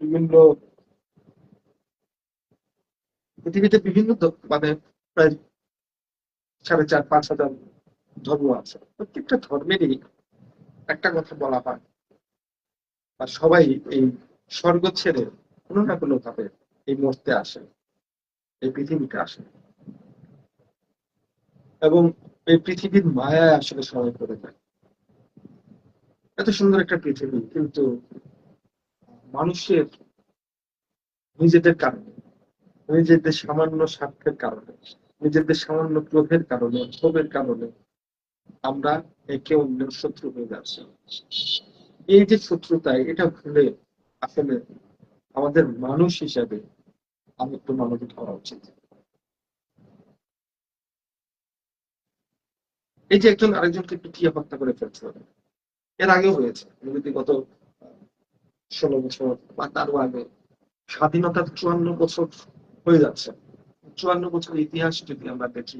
বিভিন্ন পৃথিবীতে বিভিন্ন মানে প্রায় 4,500-5,000 ধর্ম আছে। প্রত্যেকটা ধর্মেরই একটা কথা বলা হয়, আর সবাই এই স্বর্গ ছেড়ে কোনো না কোনো ভাবে এই মরতে আসে, এই পৃথিবীতে আসে, এবং এই পৃথিবীর মায়ায় আসলে সবাই পড়ে যায়। এত সুন্দর একটা পৃথিবী, কিন্তু মানুষের নিজেদের কারণে, নিজেদের সামান্য স্বার্থের কারণে, নিজেদের সামান্য ক্রোধের কারণে, ক্ষোভের কারণে আমরা একে অন্যের শত্রু হয়ে যাচ্ছি। এই যে শত্রুতা, এটা ভুলে আসলে আমাদের মানুষ হিসাবে আমি একটু মানবিক হওয়া উচিত। এই যে একজন আরেকজনকে পিটিয়ে হত্যা করে ফেলছে, এর আগেও হয়েছে। যদি গত 16 বছর বা তারও আগে, স্বাধীনতার 54 বছর হয়ে যাচ্ছে, 54 বছর ইতিহাস যদি আমরা দেখি,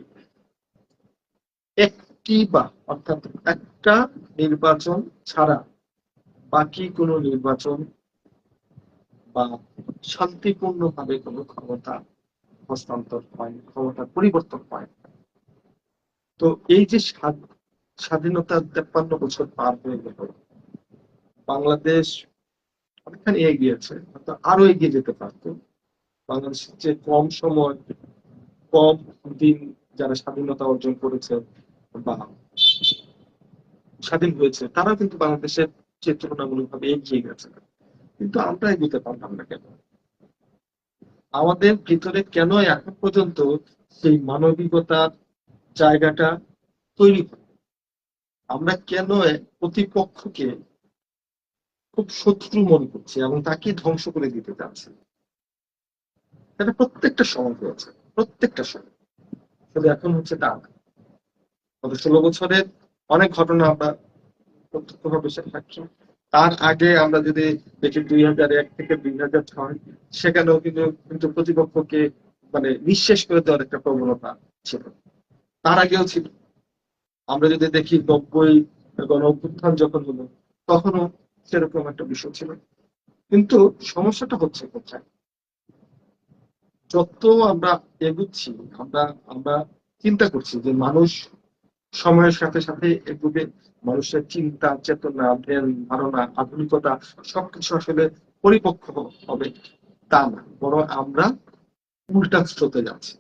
একটি বা অর্থাৎ একটা নির্বাচন ছাড়া বাকি কোনো নির্বাচন বা শান্তিপূর্ণভাবে কোনো ক্ষমতা হস্তান্তর হয়, ক্ষমতার পরিবর্তন হয়। তো এই যে স্বাধীনতার 53 বছর পার হয়ে গেল, বাংলাদেশ অনেকখানি এগিয়েছে, হয়তো আরো এগিয়ে যেতে পারতো। বাংলাদেশের যে কম সময়, কম দিন যারা স্বাধীনতা অর্জন করেছে বা স্বাধীন হয়েছে, তারাও কিন্তু বাংলাদেশের যে তুলনামূলকভাবে এগিয়ে গেছে। কিন্তু আমরা এগোতে পারলাম না কেন? আমাদের ভিতরে কেন এখন পর্যন্ত সেই মানবিকতার জায়গাটা তৈরি হয়? আমরা কেন প্রতিপক্ষকে খুব শত্রু মনে করছি এবং তাকে ধ্বংস করে দিতে চাচ্ছি? এটা প্রত্যেকটা সময় হয়েছে, প্রত্যেকটা সময়। শুধু এখন হচ্ছে তা না। গত 16 বছরের অনেক ঘটনা আমরা প্রত্যক্ষভাবে সাক্ষী। তার আগে আমরা যদি দেখি 2001 থেকে 2006, সেখানেও কিন্তু কিন্তু প্রতিপক্ষকে মানে নিঃশেষ করে দেওয়ার একটা প্রবণতা ছিল। তার আগেও ছিল। আমরা যদি দেখি 90 গণ অভ্যুত্থান যখন হলো, তখনও সেরকম একটা বিষয় ছিল। কিন্তু সমস্যাটা হচ্ছে কোথায়? যত আমরা এগুচ্ছি, আমরা আমরা চিন্তা করছি যে মানুষ সময়ের সাথে সাথে এগুবে, মানুষের চিন্তা চেতনা ধ্যান ধারণা আধুনিকতা সবকিছু আসলে পরিপক্ক হবে, তা না, বরং আমরা উল্টা স্রোতে যাচ্ছি।